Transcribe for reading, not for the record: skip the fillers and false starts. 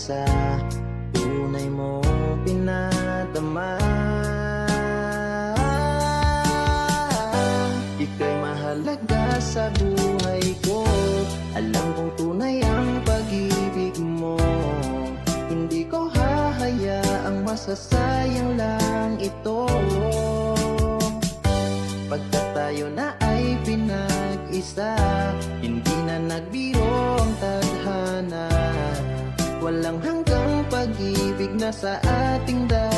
sa tunay mo pinadama. Ika'y mahalaga sa buhay ko, alam kong tunay ang pag-ibig mo. Hindi ko hahayaang masasayang lang ito. Pagkat tayo na ay pinag-isa, hindi na nagbiro ang tadhana. Walang hanggang pag-ibig na sa ating dalawa.